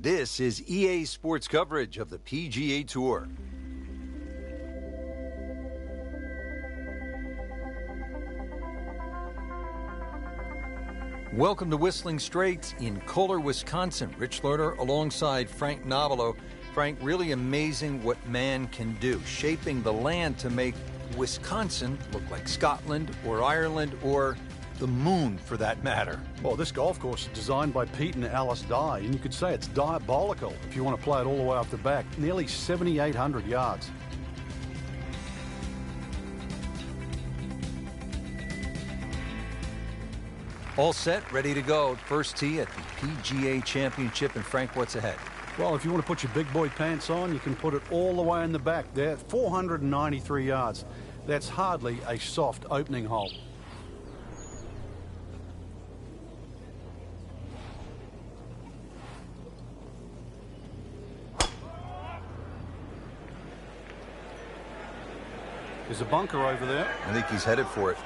This is EA Sports coverage of the PGA Tour. Welcome to Whistling Straits in Kohler, Wisconsin. Rich Lerner alongside Frank Novello. Frank, really amazing what man can do, shaping the land to make Wisconsin look like Scotland or Ireland or the moon, for that matter. Well, this golf course is designed by Pete and Alice Dye, and you could say it's diabolical if you want to play it all the way off the back. Nearly 7,800 yards. All set, ready to go. First tee at the PGA Championship. And Frank, what's ahead? Well, if you want to put your big boy pants on, you can put it all the way in the back there. 493 yards. That's hardly a soft opening hole. There's a bunker over there. I think he's headed for it.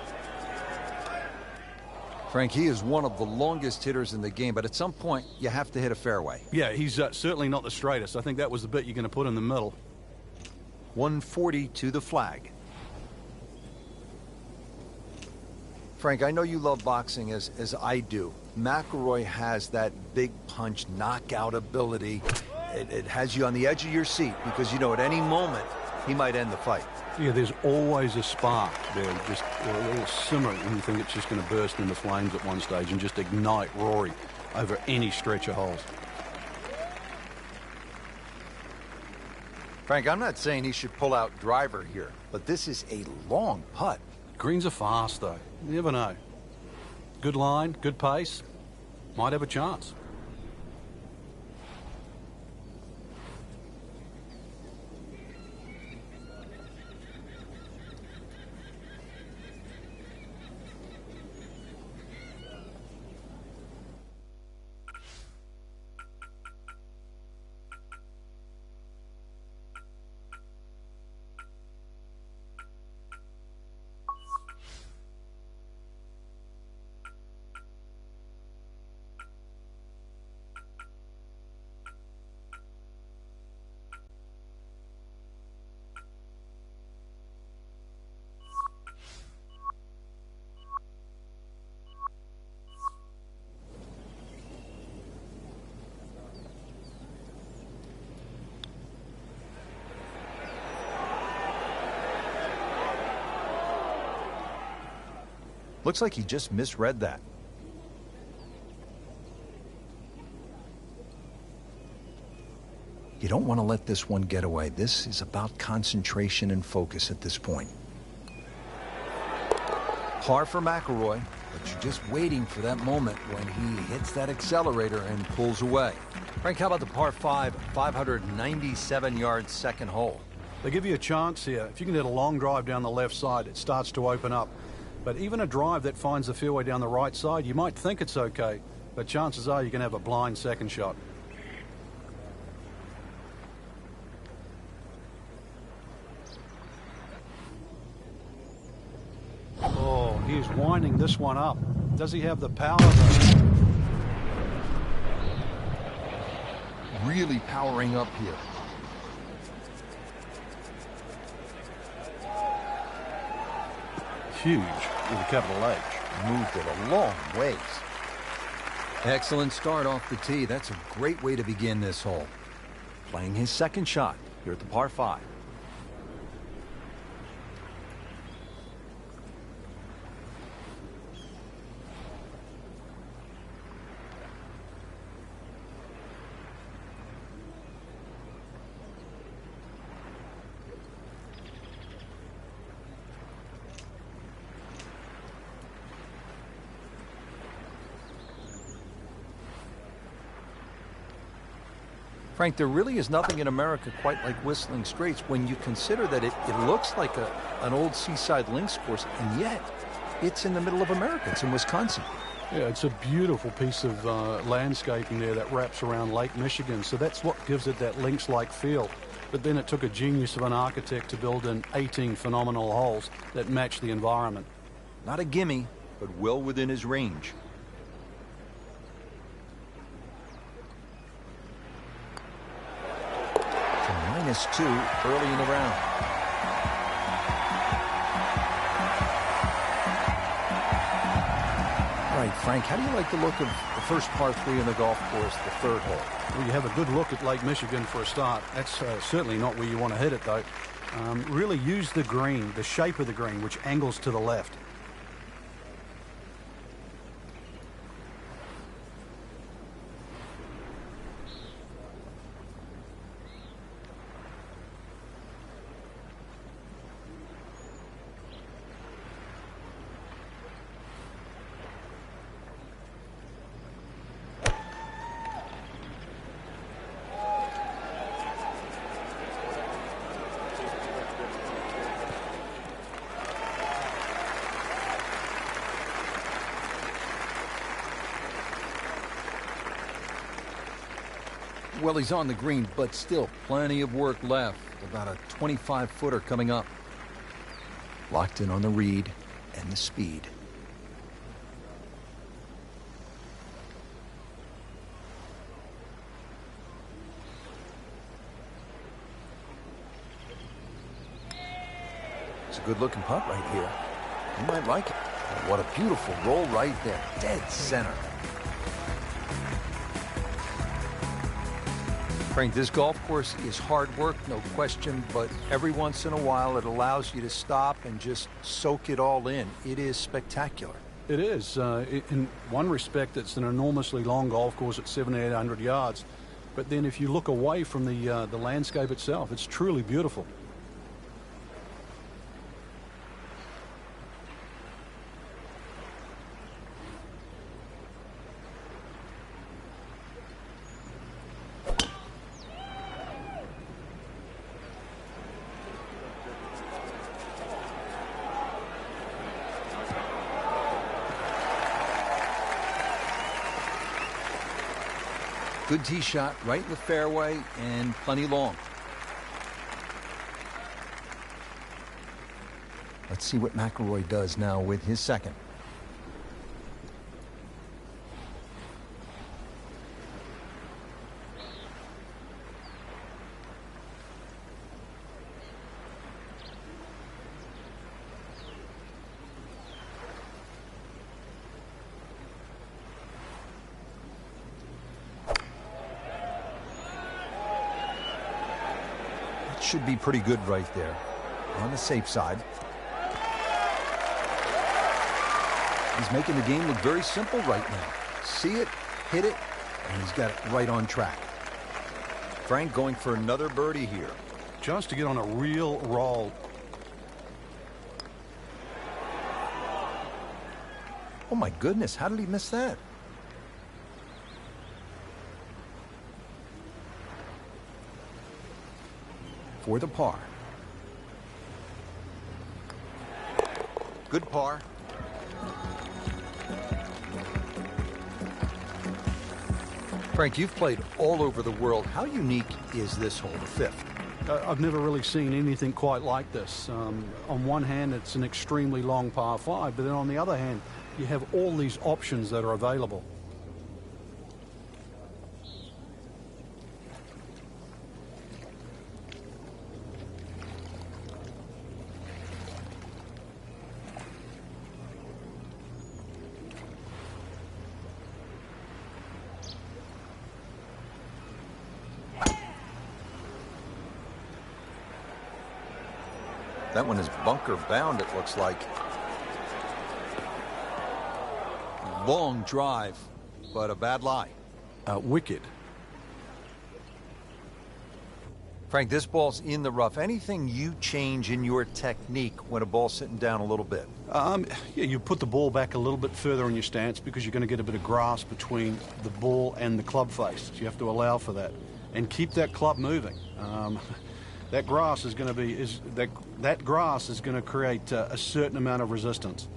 Frank, he is one of the longest hitters in the game, but at some point you have to hit a fairway. Yeah, he's certainly not the straightest. I think that was the bit you're going to put in the middle. 140 to the flag. Frank, I know you love boxing as I do. McIlroy has that big punch knockout ability. It has you on the edge of your seat because you know at any moment he might end the fight. Yeah, there's always a spark there, just a little simmer, and you think it's just going to burst into flames at one stage and just ignite Rory over any stretch of holes. Frank, I'm not saying he should pull out driver here, but this is a long putt. Greens are fast, though. You never know. Good line, good pace. Might have a chance. Looks like he just misread that. You don't want to let this one get away. This is about concentration and focus at this point. Par for McIlroy, but you're just waiting for that moment when he hits that accelerator and pulls away. Frank, how about the par 5, 597-yard second hole? They give you a chance here. If you can hit a long drive down the left side, it starts to open up. But even a drive that finds the fairway down the right side, you might think it's okay, but chances are you can have a blind second shot. Oh, he's winding this one up. Does he have the power, though? Really powering up here. Huge with a capital H. Moved it a long ways. Excellent start off the tee. That's a great way to begin this hole. Playing his second shot here at the par 5. Frank, there really is nothing in America quite like Whistling Straits when you consider that it looks like an old seaside links course, and yet it's in the middle of America. It's in Wisconsin. Yeah, it's a beautiful piece of landscaping there that wraps around Lake Michigan, so that's what gives it that links-like feel. But then it took a genius of an architect to build in 18 phenomenal holes that match the environment. Not a gimme, but well within his range. -2 early in the round. All right, Frank, how do you like the look of the first par 3 in the golf course, the third hole? Well, you have a good look at Lake Michigan for a start. That's certainly not where you want to hit it, though. Really use the green, the shape of the green, which angles to the left. Well, he's on the green, but still plenty of work left. About a 25-footer coming up. Locked in on the read and the speed. It's a good-looking putt right here. You might like it. Oh, what a beautiful roll right there. Dead center. Frank, this golf course is hard work, no question, but every once in a while it allows you to stop and just soak it all in. It is spectacular. It is. In one respect, it's an enormously long golf course at 7,800 yards. But then if you look away from the landscape itself, it's truly beautiful. Good tee shot right in the fairway and plenty long. Let's see what McIlroy does now with his second. Should be pretty good right there. On the safe side. He's making the game look very simple right now. See it, hit it, and he's got it right on track. Frank going for another birdie here. Just to get on a real roll. Oh my goodness, how did he miss that? For the par. Good par. Frank, you've played all over the world. How unique is this hole, the fifth? I've never really seen anything quite like this. On one hand, it's an extremely long par 5, but then on the other hand, you have all these options that are available. That one is bunker bound, it looks like. Long drive, but a bad lie. Wicked. Frank, this ball's in the rough. Anything you change in your technique when a ball's sitting down a little bit? Yeah, you put the ball back a little bit further in your stance because you're going to get a bit of grass between the ball and the club face. So you have to allow for that. And keep that club moving. That grass is going to be that grass is going to create a certain amount of resistance.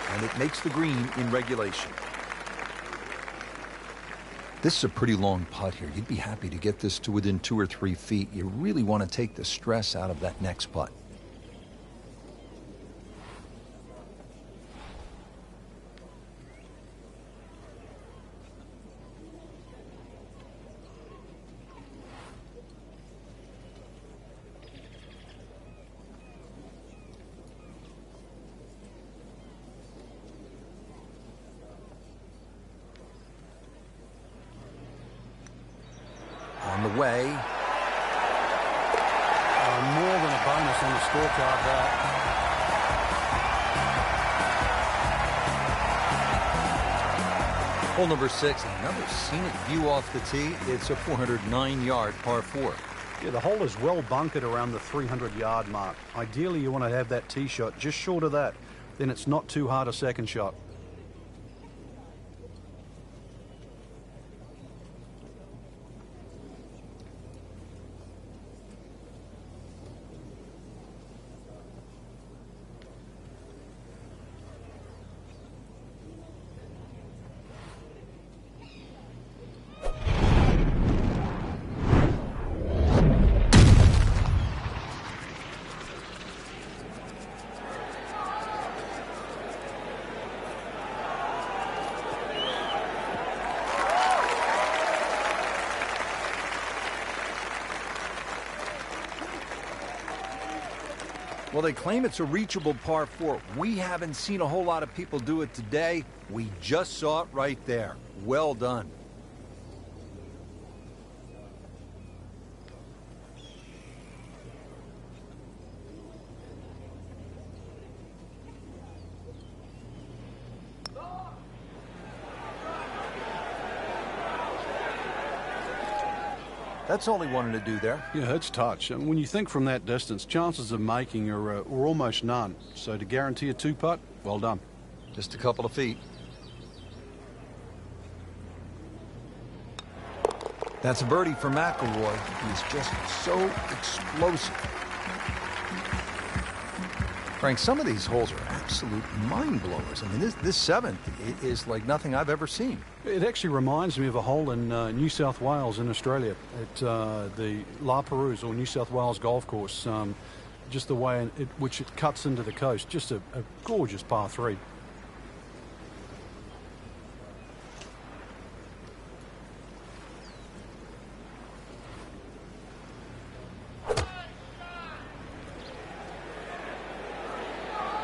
And it makes the green in regulation. This is a pretty long putt here. You'd be happy to get this to within 2 or 3 feet. You really want to take the stress out of that next putt. On the way. More than a bonus on the scorecard, that. Hole number 6, another scenic view off the tee. It's a 409-yard par 4. Yeah, the hole is well bunkered around the 300-yard mark. Ideally, you want to have that tee shot just short of that. Then it's not too hard a second shot. Well, they claim it's a reachable par 4. We haven't seen a whole lot of people do it today. We just saw it right there. Well done. That's all he wanted to do there. Yeah, it's touch. And when you think from that distance, chances of making are almost none. So to guarantee a 2-putt, well done. Just a couple of feet. That's a birdie for McIlroy. He's just so explosive. Frank, some of these holes are absolute mind blowers. I mean, this 7th is like nothing I've ever seen. It actually reminds me of a hole in New South Wales in Australia at the La Perouse or New South Wales golf course. Just the way in which it cuts into the coast. Just a gorgeous par 3.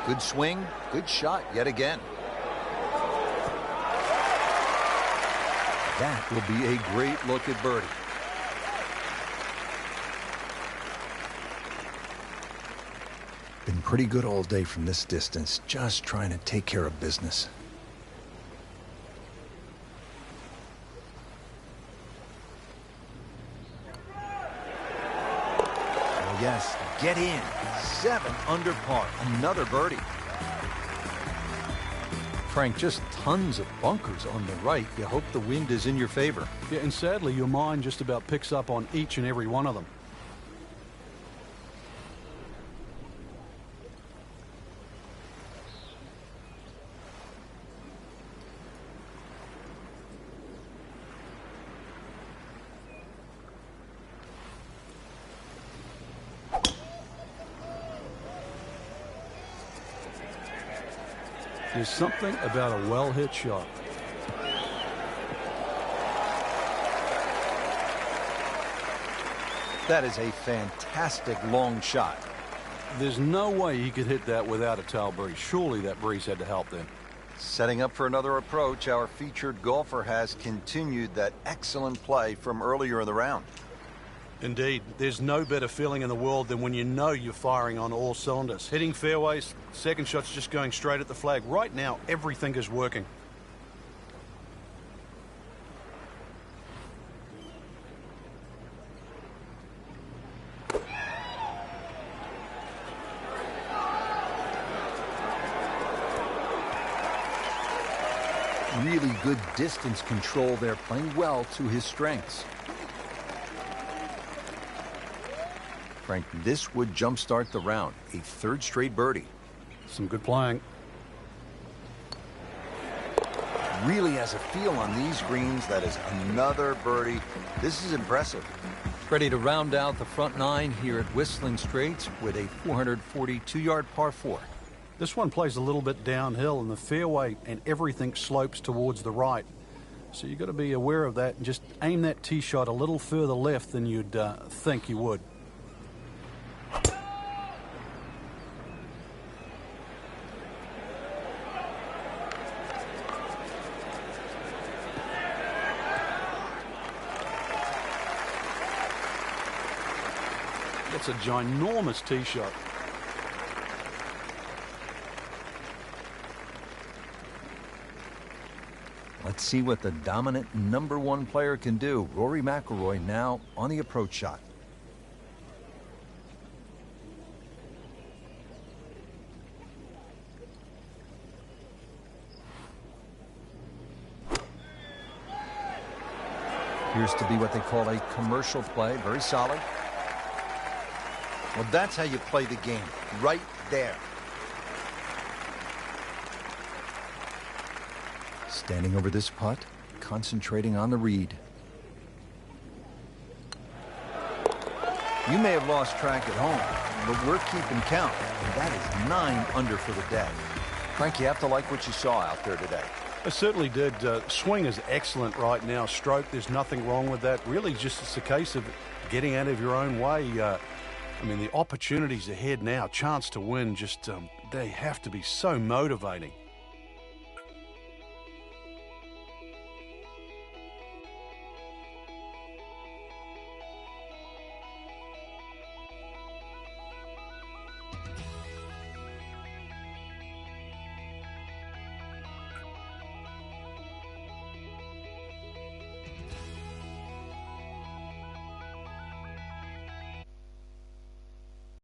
Good swing, good shot yet again. That will be a great look at birdie. Been pretty good all day from this distance, just trying to take care of business. Oh yes, get in. 7 under par, another birdie. Frank, just tons of bunkers on the right. You hope the wind is in your favor. Yeah, and sadly, your mind just about picks up on each and every one of them. There's something about a well-hit shot. That is a fantastic long shot. There's no way he could hit that without a tail breeze. Surely that breeze had to help then. Setting up for another approach, our featured golfer has continued that excellent play from earlier in the round. Indeed, there's no better feeling in the world than when you know you're firing on all cylinders. Hitting fairways, second shot's just going straight at the flag. Right now, everything is working. Really good distance control there, playing well to his strengths. Frank, this would jumpstart the round. A 3rd straight birdie. Some good playing. really has a feel on these greens. That is another birdie. This is impressive. Ready to round out the front nine here at Whistling Straits with a 442-yard par 4. This one plays a little bit downhill in the fairway, and everything slopes towards the right. So you've got to be aware of that and just aim that tee shot a little further left than you'd think you would. That's a ginormous tee shot. Let's see what the dominant #1 player can do. Rory McIlroy now on the approach shot. Appears to be what they call a commercial play. Very solid. Well, that's how you play the game. Right there. Standing over this putt, concentrating on the read. You may have lost track at home, but we're keeping count, and that is 9 under for the day. Frank, you have to like what you saw out there today. I certainly did. Swing is excellent right now. Stroke, there's nothing wrong with that. Really, just it's a case of getting out of your own way. I mean, the opportunities ahead now, chance to win, just they have to be so motivating.